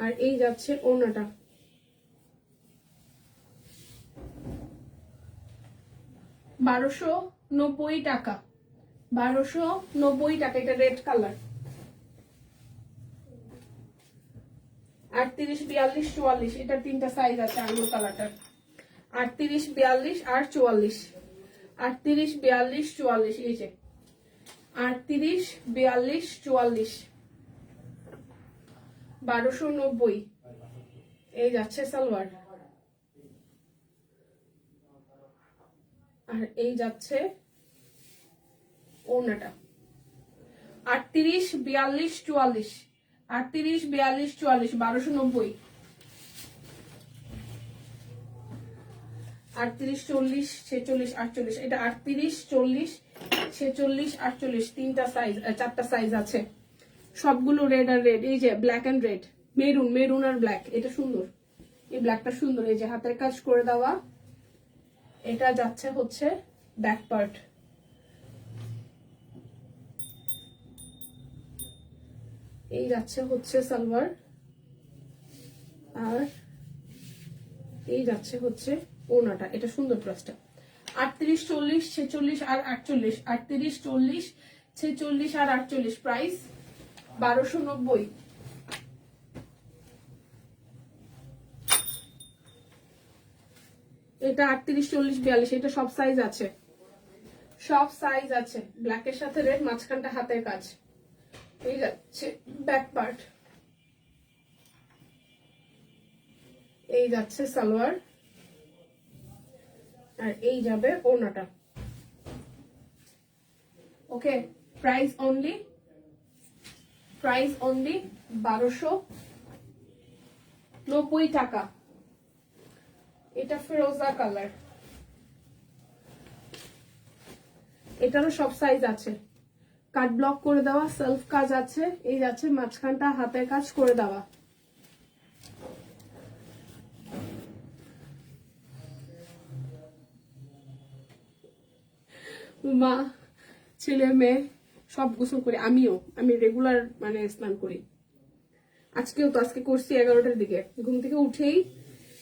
আর এই যাচ্ছে ওড়নাটা। $1290 টাকা, 1290 টাকা। এটা রেড কালার। 38, 42, 44, এটা তিনটা সাইজ আছে আঙ্গুর কালারটার। 38, 42 আর 44, 38, 42, 44, এই যে 38, 42, 44, 1290। এই যাচ্ছে সালোয়ার, আর এই যাচ্ছে ওড়নাটা। 38, 42, 44, 38, 42, 44, 1290। 38, 40, 46, 48, এটা 38, 40, 46, 48, তিনটা সাইজ, চারটা সাইজ আছে। সবগুলো রেড আর রেড। এই যে black and red, maroon, maroon আর ব্ল্যাক। এটা সুন্দর, এই ব্ল্যাকটা সুন্দর। এই যে হাতের কাজ করে দেওয়া। এটা যাচ্ছে হচ্ছে ব্যাক পার্ট। এই যাচ্ছে হচ্ছে সালোয়ার, আর এই যাচ্ছে হচ্ছে ওড়নাটা। এটা সুন্দর ড্রেসটা। 38, 40, 46 আর 48, 38, 40, 46 আর 48, প্রাইস 1290। এটা 38, 40, 42, এটা সব সাইজ আছে, সব সাইজ আছে। ব্ল্যাকের সাথে রেড, মাঝখানটা হাতের কাজ। এই যাচ্ছে ব্যাক পার্ট, এই যাচ্ছে সালোয়ার, আর এই যাবে ওড়নাটা। ওকে, প্রাইস অনলি 1290 টাকা। এটা ফিরোজা কালার, এটারও সব সাইজ আছে। কাট ব্লক করে দেওয়া, সেলফ কাজ আছে। এই যাচ্ছে মাঝখানটা হাতের কাজ করে দেওয়া। মা, ছেলে মেয়ে সব গোসল করে, আমি রেগুলার মানে স্নান করি। আজকেও তো, আজকে করছি 11টার দিকে। ঘুম থেকে উঠেই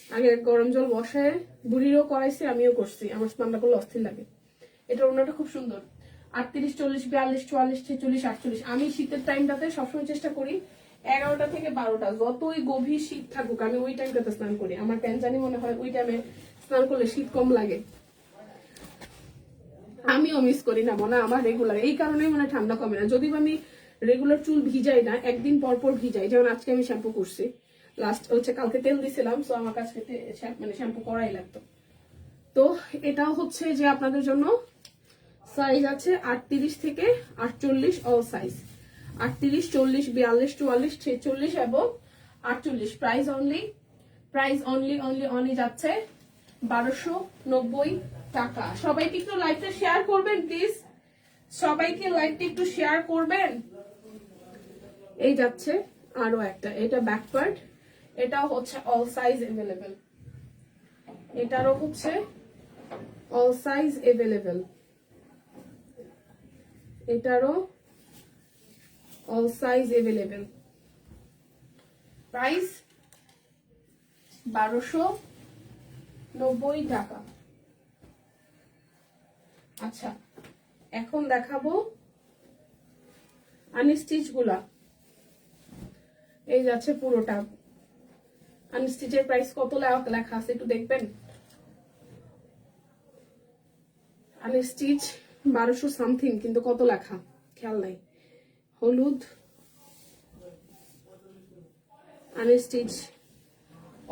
আগে গরম জল বসায়, বুড়িরও করাইছি, আমিও করছি। আমার স্নানটা করলে অস্থির লাগে। এটা ওড়নাটা খুব সুন্দর। 38, 40, 42, 44, 46, 48। আমি শীতের টাইমটাতে সবসময় চেষ্টা করি 11টা থেকে 12টা, যতই গভীর শীত থাকুক আমি ওই টাইমটাতে স্নান করি। আমার কেন জানি মনে হয় ওই টাইমে স্নান করলে শীত কম লাগে। আমিও মিস করি না মনে, আমার রেগুলার। এই কারণেই মনে ঠান্ডা কমে না। যদি আমি রেগুলার চুল ভিজাই না, একদিন পর পর ভিজাই। যেমন আজকে আমি শ্যাম্পু করছি, লাস্ট হচ্ছে কালকে তেল দিছিলাম, সো আমার কাছে মানে শ্যাম্পু করাই লাগতো। তো এটাও হচ্ছে যে আপনাদের জন্য সাইজ আছে 38 থেকে 48, অল সাইজ। 38, 40, 42, 44, 46 এবং 48। প্রাইস অনলি যাচ্ছে 1290 টাকা। সবাইকে একটু লাইভটা শেয়ার করবেন প্লিজ, সবাইকে লাইভটা একটু শেয়ার করবেন। এই যাচ্ছে আরো একটা, এটা ব্যাক পার্ট। এটাও হচ্ছে অল সাইজ अवेलेबल, এটারও হচ্ছে অল সাইজ अवेलेबल, এটারও অল সাইজ अवेलेबल। প্রাইস 1290 টাকা। আচ্ছা, এখন দেখাবো আনস্টিচ গুলা। এই যাচ্ছে পুরোটা আনস্টিচের প্রাইস কত লেখা আছে একটু দেখবেন। আনস্টিচ 1200 সামথিং, কিন্তু কত লেখা খেয়াল নাই। হলুদ আনস্টিচ,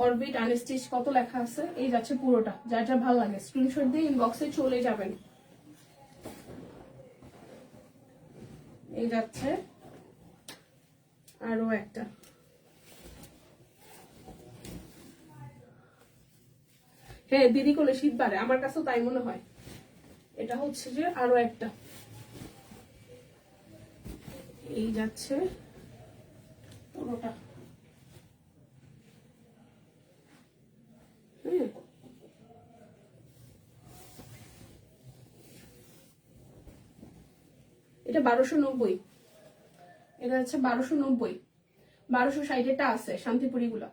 অরবিট আনস্টিচ, কত লেখা আছে। এই যাচ্ছে পুরোটা। যার যা ভালো লাগে স্ক্রিনশট দিয়ে ইনবক্সে চলে যাবেন। এই যাচ্ছে আরো একটা, হ্যাঁ দেরি করলে শীত বাড়ে, আমার কাছেও তাই মনে হয়। এটা হচ্ছে যে আরো একটা, এই যাচ্ছে পুরোটা। হ্যাঁ এটা 1290, এটা হচ্ছে 1290, 1260 আছে শান্তিপুরি গুলা।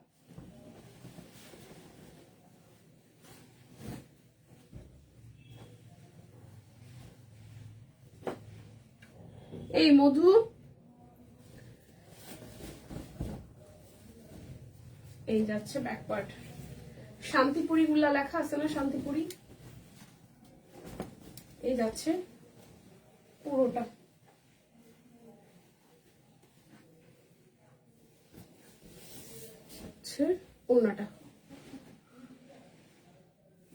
এই মধু, এই যাচ্ছে ব্যাকওয়ার্ড, শান্তিপুরি গুলা লেখা আছে না, শান্তিপুরি, এই যাচ্ছে পুরোটা। ওড়নাটা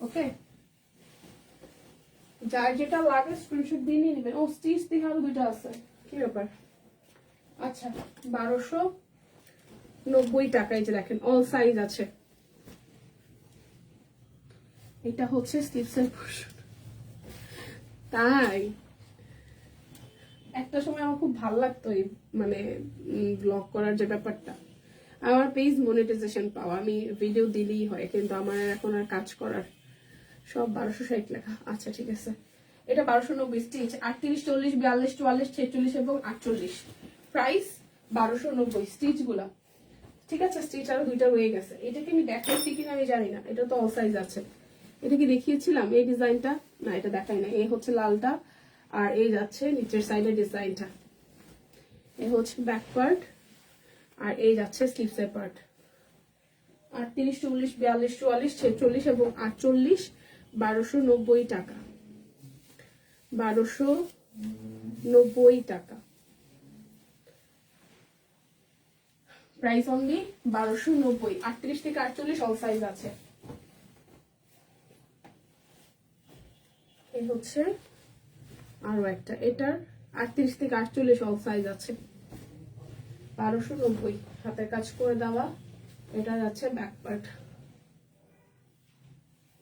ওকে, যার যেটা লাগে স্ক্রিনশট দিয়ে নিয়ে নেবেন। ও স্টিচ দেখে আরো দুইটা আছে, কি ব্যাপার? আচ্ছা 1290 টাকা, এই যে দেখেন অল সাইজ আছে। এটা হচ্ছে স্লিভসের পোরশন। তাই একটা সময় আমার খুব ভালো লাগতো এই মানে ব্লগ করার যে ব্যাপারটা। আমার পেজ মনিটাইজেশন পাওয়া, আমি ভিডিও দিলেই হয়, কিন্তু আমার এখন আর কাজ করার, সব 1260 লেখা। আচ্ছা ঠিক আছে, এটা 1290 স্টিচ, 38, 40, 42, 44, 46 এবং 48, প্রাইস 1290 স্টিচ গুলা। ঠিক আছে, স্টিচ আরো দুইটা রয়ে গেছে। এটাকে আমি দেখাইছি কিনা আমি জানি না, এটা তো অল সাইজ আছে। এটা কি দেখিয়েছিলাম এই ডিজাইনটা? না এটা দেখাই না। এই হচ্ছে লালটা, আর এই যাচ্ছে নিচের সাইডের ডিজাইনটা। এই হচ্ছে ব্যাক পার্ট, আর এই যাচ্ছে স্লিভসের পার্ট। 38, 40, 42, 44, 46 এবং 48, 1290 টাকা, 1290 টাকা, প্রাইস অনলি 1290। 38 থেকে 48 অল সাইজ আছে। এই হচ্ছে আরো একটা, এটার 38 থেকে 48 অল সাইজ আছে, 1290, হাতের কাজ করে দেওয়া। এটা যাচ্ছে ব্যাক পার্ট,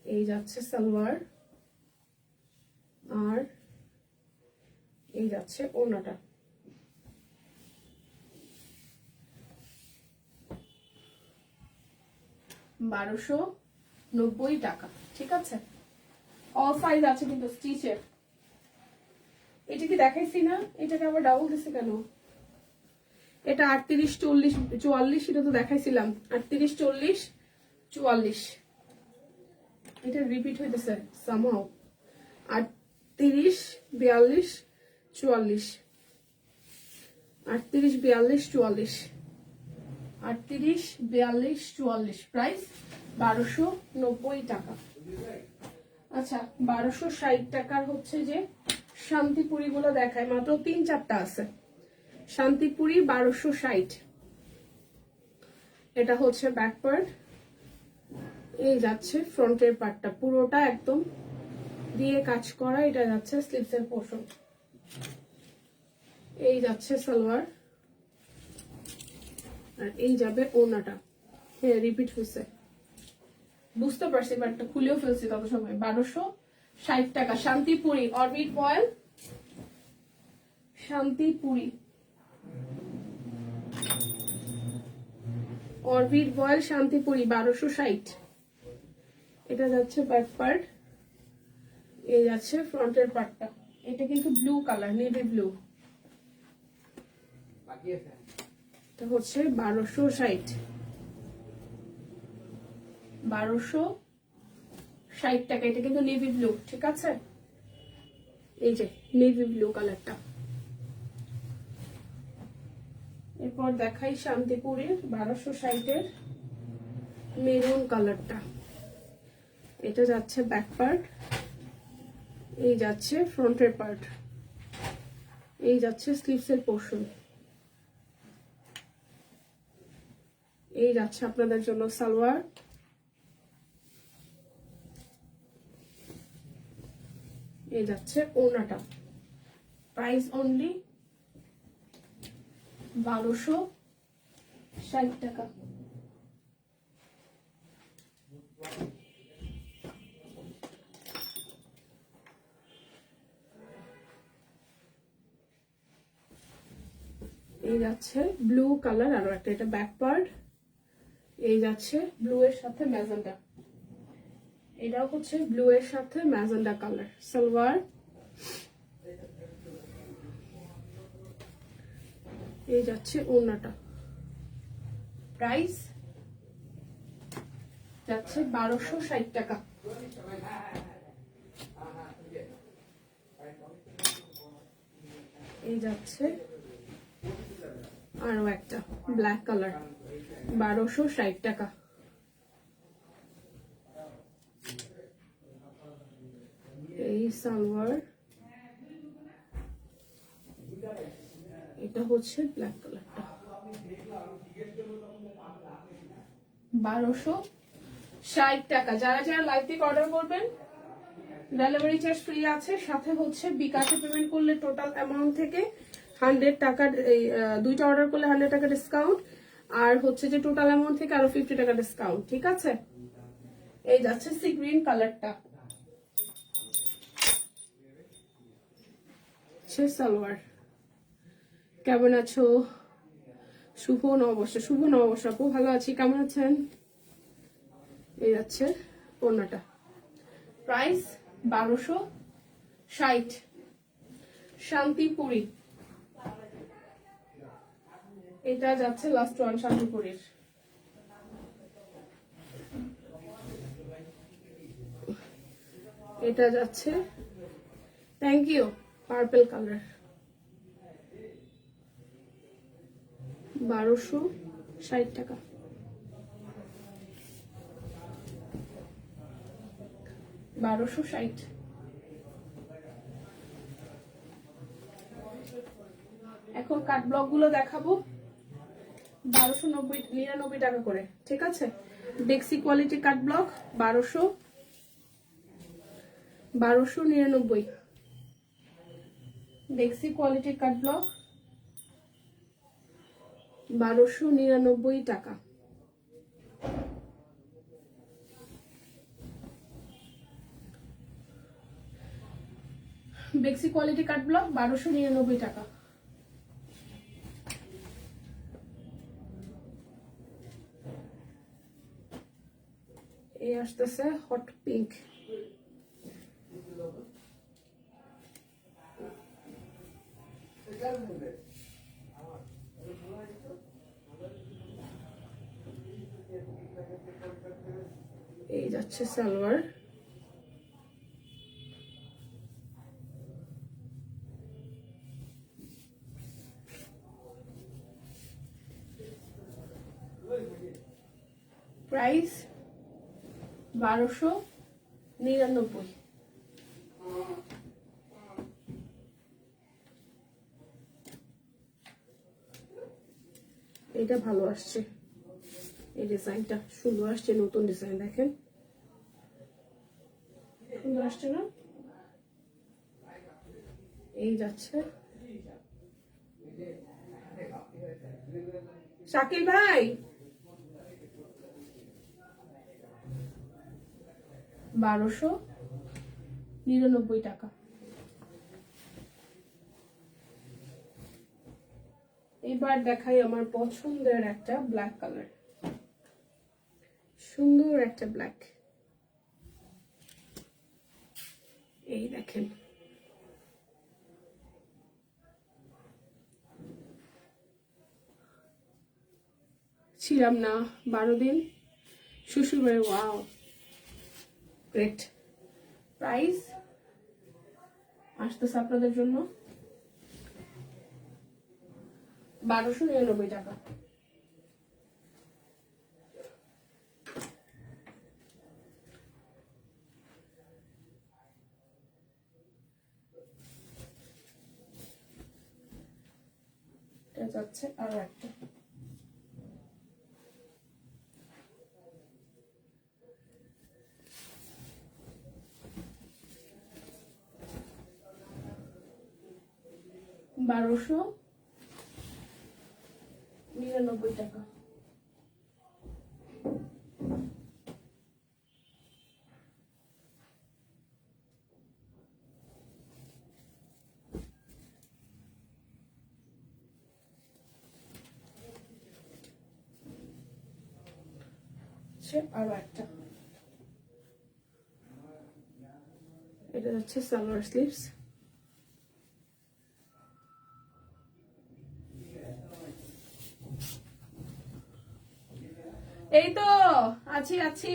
এই যাচ্ছে সালোয়ার, আর এই যাচ্ছে ওড়নাটা। $1290 টাকা, ঠিক আছে। অল সাইজ আছে কিন্তু স্টিচের। এটা কি দেখাইছি না? এটাকে আবার ডাবল দিছে কেন? এটা 38, 40, 44, এটা তো দেখাইছিলাম 38, 40, 44। এটা রিপিট হইতেছে সামহাউ। 38, 42, 44, 38, 42, 44, 38, 42, 44, প্রাইস 1290 টাকা। আচ্ছা 1260 টাকার হচ্ছে যে শান্তিপুরি গুলো দেখায়, মাত্র 3-4টা আছে। শান্তিপুরি 1260, এটা হচ্ছে ব্যাক পার্ট, এই যাচ্ছে ফ্রন্টের পার্টটা পুরোটা একদম দিয়ে কাজ করা। এটা যাচ্ছে স্লিভসের পোর্শন, এই যাচ্ছে সালোয়ার, আর এই যাবে ওড়নাটা। হ্যাঁ রিপিট হয়েছে, বুঝতে পারছি, বাট খুলেও ফেলছি তত সময়। 1260 টাকা শান্তিপুরি অরবিট ভয়েল, শান্তিপুরি অরবিট ভয়েল শান্তিপুরি 1260। এটা যাচ্ছে ব্যাক পার্ট, এই যাচ্ছে ফ্রন্টের পার্টটা। এটা কিন্তু ব্লু কালার, নেভি ব্লু। এটা হচ্ছে 1260, 1260 টাকা। এটা কিন্তু নেভি ব্লু, ঠিক আছে, এই যে নেভি ব্লু কালারটা। এরপর দেখাই শান্তিপুরের 1260-এর মেরুন কালারটা। এটা যাচ্ছে ব্যাক পার্ট, এই যাচ্ছে ফ্রন্টের পার্ট, এই যাচ্ছে স্লিভসের পোর্শন, এই যাচ্ছে আপনাদের জন্য সালোয়ার, এই যাচ্ছে ওড়নাটা। প্রাইস অনলি 1290 60 টাকা। এই যাচ্ছে ব্লু কালার, আরো একটা, এটা ব্যাক পার্ট। এই যাচ্ছে ব্লু এর সাথে ম্যাজেন্ডা, এটাও হচ্ছে ব্লু এর সাথে ম্যাজেন্ডা কালার। সালোয়ার, এই যাচ্ছে ওড়নাটা। প্রাইস যাচ্ছে 1260 টাকা। এই যাচ্ছে আরো একটা ব্ল্যাক কালার, 1260 টাকা। এই সালোয়ার, এটা হচ্ছে ব্ল্যাক কালারটা, 1260 টাকা। যারা যারা লাইভ থেকে অর্ডার করবেন ডেলিভারি চার্জ ফ্রি আছে, সাথে হচ্ছে বিকাশে পেমেন্ট করলে টোটাল অ্যামাউন্ট থেকে 100 টাকা, এই দুইটা অর্ডার করলে 100 টাকা ডিসকাউন্ট, আর হচ্ছে যে টোটাল অ্যামাউন্ট থেকে আরো 50 টাকা ডিসকাউন্ট, ঠিক আছে? এই যাচ্ছে সি গ্রিন কালারটা, সে সালোয়ার। কেমন আছো? শুভ নববর্ষ, শুভ নববর্ষ আপু, ভালো আছি, কেমন আছেন? এই যাচ্ছে ওড়নাটা। প্রাইস 1260। শান্তিপুরি, এটা যাচ্ছে লাস্ট ওয়ান শান্তিপুরির। এটা যাচ্ছে থ্যাংক ইউ পার্পল কালার, 1260 টাকা। এখন কাট ব্লক গুলো দেখাবো, 1299 টাকা করে, ঠিক আছে? ডেক্সি কোয়ালিটি কাট ব্লক 1299। ডেক্সি কোয়ালিটি কাট ব্লক 1299 টাকা। বেক্সি কোয়ালিটি কাট ব্লক 1299 টাকা। এই আসতেছে হট পিঙ্ক, এই যাচ্ছে সালোয়ার। প্রাইস 1299। এটা ভালো আসছে, এই ডিজাইনটা সুন্দর আসছে, নতুন ডিজাইন, দেখেন সুন্দর আসছে না? এই যাচ্ছে শাকিল ভাই, 1299 টাকা। এবার দেখাই আমার পছন্দের একটা ব্ল্যাক কালার, সুন্দর একটা ব্ল্যাক। এই দেখেন, ছিলাম না 12 দিন শ্বশুর বাড়ি। Wow, great. প্রাইস আসতেছে আপনাদের জন্য 1299 টাকা। এটা যাচ্ছে আরো একটা, $1299 টাকা। হচ্ছে আরো একটা, এটা হচ্ছে সালোয়ার স্লিভস। এই তো আছি আছি,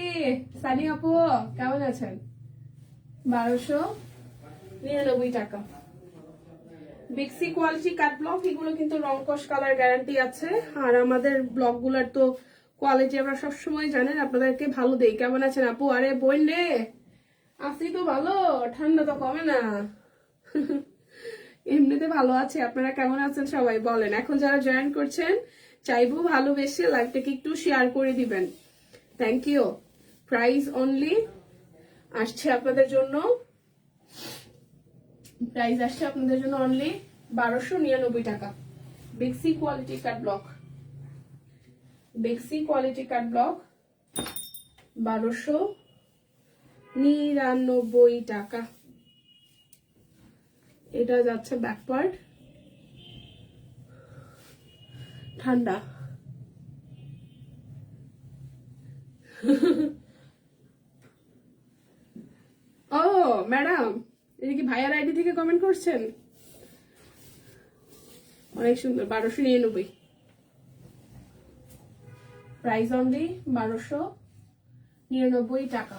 সানি আপু কেমন আছেন? 1299 টাকা। বিক্সি কোয়ালিটি কাট ব্লক, এগুলো কিন্তু রং কস কালার গ্যারান্টি আছে। আর আমাদের ব্লক গুলার তো কোয়ালিটি আমরা সবসময় জানেন আপনাদেরকে ভালো দেই। কেমন আছেন আপু? আরে বোন রে, আসি তো ভালো, ঠান্ডা তো কমে না। এমনিতে ভালো আছে, আপনারা কেমন আছেন সবাই বলেন। এখন যারা জয়েন করছেন চাইবো ভালোবেসে লাইভটাকে একটু শেয়ার করে দিবেন। Thank you. প্রাইস অনলি আসছে আপনাদের জন্য, প্রাইস আসছে আপনাদের জন্য অনলি 1299 টাকা। বিক্সি কোয়ালিটি কাট ব্লক, বিক্সি কোয়ালিটি কাট ব্লক 1299 টাকা। এটা যাচ্ছে ব্যাক পার্ট, ঠান্ডা। ও ম্যাডাম, এটা কি ভাইয়ার আইডি থেকে কমেন্ট করছেন? অনেক সুন্দর, 1299। প্রাইস অনলি 1299 টাকা।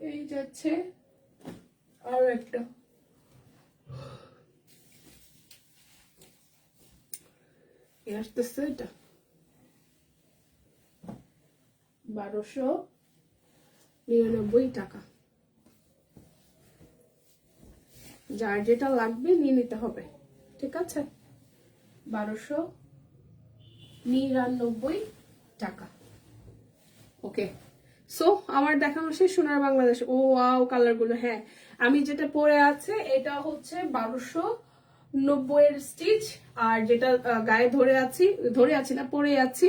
এই যাচ্ছে আরো একটা, আসতেছে এটা 1299 টাকা। যার যেটা লাগবে নিয়ে নিতে হবে, ঠিক আছে? 1299 টাকা। ওকে, সো আমার দেখানো শেষ। সোনার বাংলাদেশ, ও ওয়াও কালার গুলো। হ্যাঁ, আমি যেটা পরে আছে এটা হচ্ছে 1290 এর স্টিচ, আর যেটা গায়ে ধরে আছি না, পরে আছি,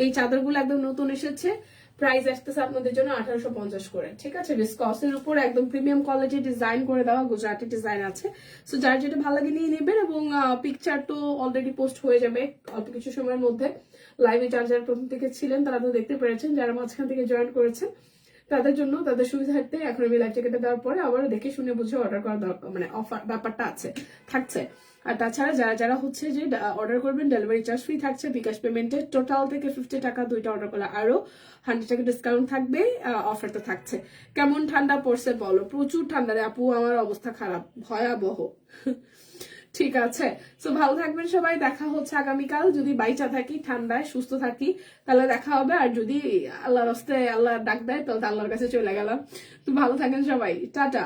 এই চাদরগুলো একদম নতুন এসেছে। প্রাইস আসতেছে আপনাদের জন্য 1850 করে, ঠিক আছে? ভিসকসের উপর একদম প্রিমিয়াম কোয়ালিটি ডিজাইন করে দেওয়া, গুজরাটি ডিজাইন আছে। সো যার যেটা ভালো লাগে নিয়ে নেবেন, এবং পিকচার তো অলরেডি পোস্ট হয়ে যাবে অল্প কিছু সময়ের মধ্যে। লাইভে যারা যারা প্রথম থেকে ছিলেন তারা তো দেখতে পেরেছেন, যারা মাঝখান থেকে জয়েন করেছেন তাদের জন্য, তাদের সুবিধার্থে এখন আমি লাইভ টিকেটে দেওয়ার পরে আবার দেখে শুনে বুঝে অর্ডার করা দরকার, মানে অফার ব্যাপারটা থাকছে। আর তাছাড়া যারা যারা হচ্ছে যে অর্ডার করবেন, ডেলিভারি চার্জ ফ্রি থাকছে। বিকাশ পেমেন্টে টোটাল থেকে 50 টাকা, দুইটা অর্ডার করলে আরো 100 টাকা ডিসকাউন্ট থাকবে। অফার তো থাকছে। কেমন ঠান্ডা পড়ছে বলো? প্রচুর ঠান্ডা রে আপু, আমার অবস্থা খারাপ, ভয়াবহ। ঠিক আছে, তো ভালো থাকবেন সবাই। দেখা হচ্ছে আগামীকাল, যদি বাইচা থাকি, ঠান্ডায় সুস্থ থাকি, তাহলে দেখা হবে। আর যদি আল্লাহর হস্তে আল্লাহ ডাক দেয় তাহলে আল্লাহর কাছে চলে গেলাম। তো ভালো থাকেন সবাই, টাটা।